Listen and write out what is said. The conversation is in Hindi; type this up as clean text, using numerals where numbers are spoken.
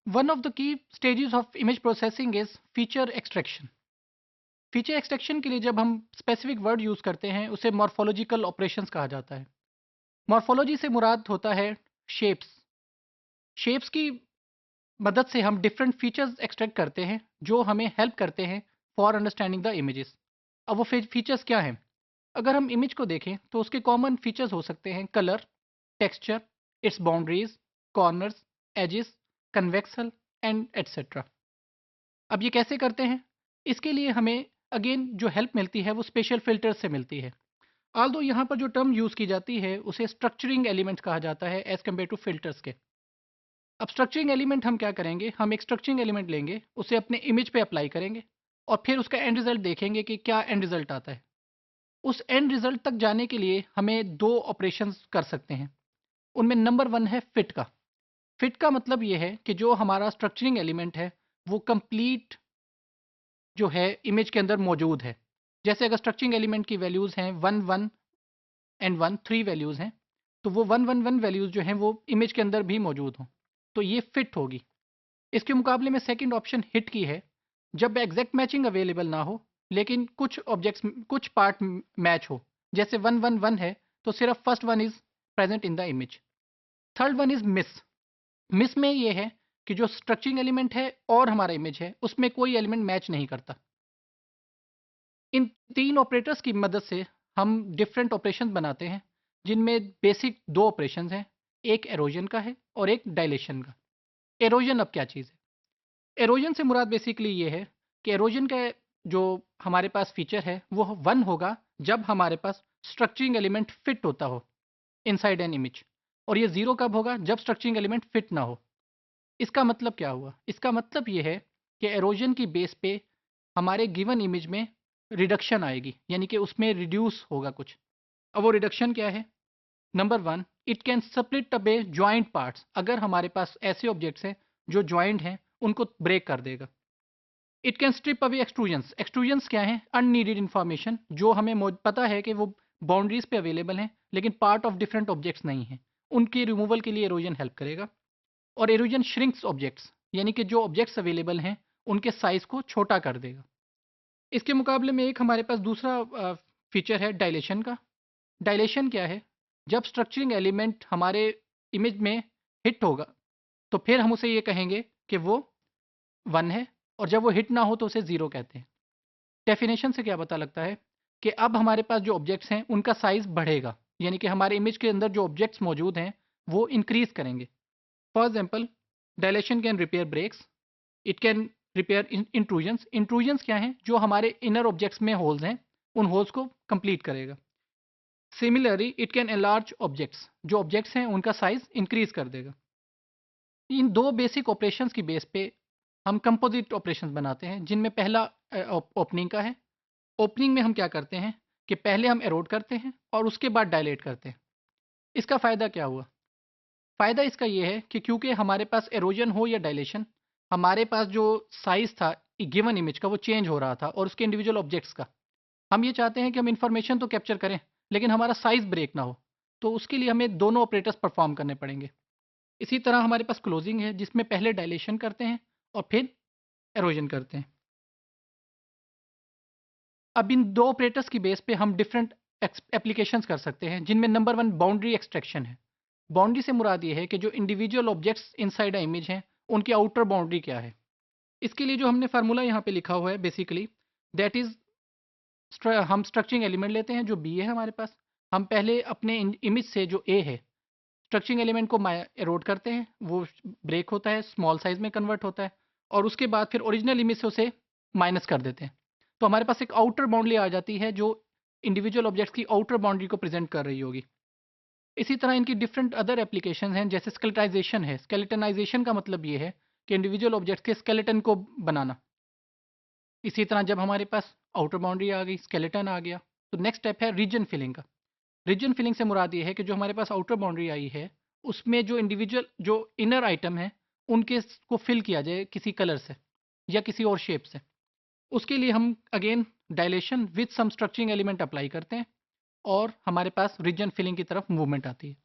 One of the key stages of image processing is feature extraction. Feature extraction के लिए जब हम स्पेसिफिक वर्ड यूज़ करते हैं उसे मॉर्फोलॉजिकल ऑपरेशंस कहा जाता है। मॉर्फोलॉजी से मुराद होता है शेप्स। शेप्स की मदद से हम डिफरेंट फीचर्स एक्सट्रैक्ट करते हैं जो हमें हेल्प करते हैं फॉर अंडरस्टैंडिंग द इमेजेस। अब वो फीचर्स क्या हैं? अगर हम इमेज को देखें तो उसके कॉमन फीचर्स हो सकते हैं colour, texture, its boundaries, corners, edges, convex hull and et cetera. अब ये कैसे करते हैं? इसके लिए हमें अगेन जो हेल्प मिलती है वो स्पेशल फिल्टर्स से मिलती है। ऑल्दो यहाँ पर जो टर्म यूज़ की जाती है उसे स्ट्रक्चरिंग एलिमेंट्स कहा जाता है एज़ कम्पेयर टू फिल्टर्स के। अब स्ट्रक्चरिंग एलिमेंट हम क्या करेंगे, हम एक स्ट्रक्चरिंग एलिमेंट लेंगे, उसे अपने इमेज पे अप्लाई करेंगे और फिर उसका एंड रिज़ल्ट देखेंगे कि क्या एंड रिज़ल्ट आता है। उस एंड रिज़ल्ट तक जाने के लिए हमें 2 ऑपरेशंस कर सकते हैं। उनमें नंबर 1 है फिट का। फिट का मतलब ये है कि जो हमारा स्ट्रक्चरिंग एलिमेंट है वो कंप्लीट जो है इमेज के अंदर मौजूद है। जैसे अगर स्ट्रक्चरिंग एलिमेंट की वैल्यूज़ हैं 1 1 एंड 1 3 वैल्यूज़ हैं, तो वो 1 1 1 वैल्यूज़ जो हैं वो इमेज के अंदर भी मौजूद हों, तो ये फिट होगी। इसके मुकाबले में सेकंड ऑप्शन हिट की है, जब एग्जैक्ट मैचिंग अवेलेबल ना हो, लेकिन कुछ पार्ट मैच हो। जैसे 1 1 1 है, तो सिर्फ first one is present in the image. Third one is miss. Miss में ये है कि जो स्ट्रक्चरिंग एलिमेंट है और हमारा इमेज है, उसमें कोई एलिमेंट मैच नहीं करता। इन 3 ऑपरेटर्स की मदद से हम डिफरेंट ऑपरेशंस बनाते हैं, जिनमें बेसिक 2 ऑपरेशंस हैं, एक एरोजन का है और एक डायलेशन का। एरोजन अब क्या चीज़ है? एरोजन से मुराद बेसिकली ये है कि एरोजन का जो हमारे पास फीचर है, वो 1 होगा जब हमारे पास स्ट्रक्चरिंग एलिमेंट फिट होता हो इनसाइड एन इमेज, और ये 0 कब होगा? जब स्ट्रक्चरिंग एलिमेंट फिट ना हो। इसका मतलब क्या हुआ? इसका मतलब ये है कि एरोजन की बेस पे हमारे गिवन इमेज में रिडक्शन आएगी, यानी कि उसमें रिड्यूस होगा कुछ। अब वो रिडक्शन क्या है? Number 1, it can split away joint parts. अगर हमारे पास ऐसे ऑब्जेक्ट्स हैं जो जॉइंट हैं, उनको ब्रेक कर देगा। It can strip away extrusions. Extrusions क्या हैं? अननीडेड इन्फॉर्मेशन जो हमें पता है कि वो बाउंड्रीज पे अवेलेबल हैं, लेकिन पार्ट ऑफ डिफरेंट ऑब्जेक्ट्स नहीं हैं। उनकी रिमूवल के लिए एरोजन हेल्प करेगा। और एरोजन श्रिंक्स ऑब्जेक्ट्स, यानी कि जो ऑब्जेक्ट्स अवेलेबल हैं उनके साइज को छोटा कर देगा। इसके मुकाबले में एक हमारे पास दूसरा फीचर है डायलेशन का। डायलेशन क्या है? जब स्ट्रक्चरिंग एलिमेंट हमारे इमेज में हिट होगा, तो फिर हम उसे ये कहेंगे कि वो 1 है, और जब वो हिट ना हो तो उसे 0 कहते हैं। डेफिनेशन से क्या पता लगता है कि अब हमारे पास जो ऑब्जेक्ट्स हैं उनका साइज बढ़ेगा, यानी कि हमारे इमेज के अंदर जो ऑब्जेक्ट्स मौजूद हैं वो इंक्रीज करेंगे। For example, dilation can repair breaks, it can repair intrusions. Intrusions क्या हैं? जो हमारे इनर ऑब्जेक्ट्स में होल्स हैं, उन होल्स को कंप्लीट करेगा। Similarly it can enlarge objects, जो ऑब्जेक्ट्स हैं उनका साइज इंक्रीज कर देगा। इन 2 बेसिक ऑपरेशंस की बेस पे हम कंपोजिट ऑपरेशंस बनाते हैं, जिनमें पहला ओपनिंग का है। ओपनिंग में हम क्या करते हैं कि पहले हम एरोड करते हैं और उसके बाद डायलेट करते हैं। इसका फ़ायदा क्या हुआ? फ़ायदा इसका ये है कि क्योंकि हमारे पास एरोजन हो या डायलेशन, हमारे पास जो साइज़ था गिवन इमेज का वो चेंज हो रहा था, और उसके इंडिविजुअल ऑब्जेक्ट्स का। हम ये चाहते हैं कि हम इन्फॉर्मेशन तो कैप्चर करें, लेकिन हमारा साइज़ ब्रेक ना हो। तो उसके लिए हमें दोनों ऑपरेटर्स परफॉर्म करने पड़ेंगे। इसी तरह हमारे पास क्लोजिंग है, जिसमें पहले डायलेशन करते हैं और फिर एरोजन करते हैं। अब इन 2 ऑपरेटर्स की बेस पे हम डिफरेंट एप्लीकेशंस कर सकते हैं, जिनमें नंबर 1 बाउंड्री एक्सट्रैक्शन है। बाउंड्री से मुराद ये है कि जो individual objects inside a image हैं, उनकी आउटर बाउंड्री क्या है। इसके लिए जो हमने फार्मूला यहाँ पे लिखा हुआ है बेसिकली, दैट इज़ हम स्ट्रक्चरिंग एलिमेंट लेते हैं जो बी है हमारे पास। हम पहले अपने इमेज से जो ए है, स्ट्रक्चरिंग एलिमेंट को एरोड करते हैं, वो ब्रेक होता है, स्मॉल साइज में कन्वर्ट होता है, और उसके बाद फिर ओरिजिनल इमेज से उसे माइनस कर देते हैं। तो हमारे पास एक आउटर बाउंड्री आ जाती है जो इंडिविजुअल ऑब्जेक्ट्स की आउटर बाउंड्री को प्रेजेंट कर रही होगी। इसी तरह इनकी डिफरेंट अदर एप्लीकेशन हैं, जैसे स्केलेटाइजेशन है। स्केलेटनाइजेशन का मतलब ये है कि इंडिविजुअल ऑब्जेक्ट्स के स्केलेटन को बनाना। इसी तरह जब हमारे पास आउटर बाउंड्री आ गई, स्केलेटन आ गया, तो नेक्स्ट स्टेप है रीजन फिलिंग का। रीजन फिलिंग से मुराद ये है कि जो हमारे पास आउटर बाउंड्री आई है, उसमें जो इंडिविजुअल जो इनर आइटम है, उनके को फिल किया जाए किसी कलर से या किसी और शेप से। उसके लिए हम again dilation with some structuring element apply करते हैं, और हमारे पास रीजन फिलिंग की तरफ मूवमेंट आती है।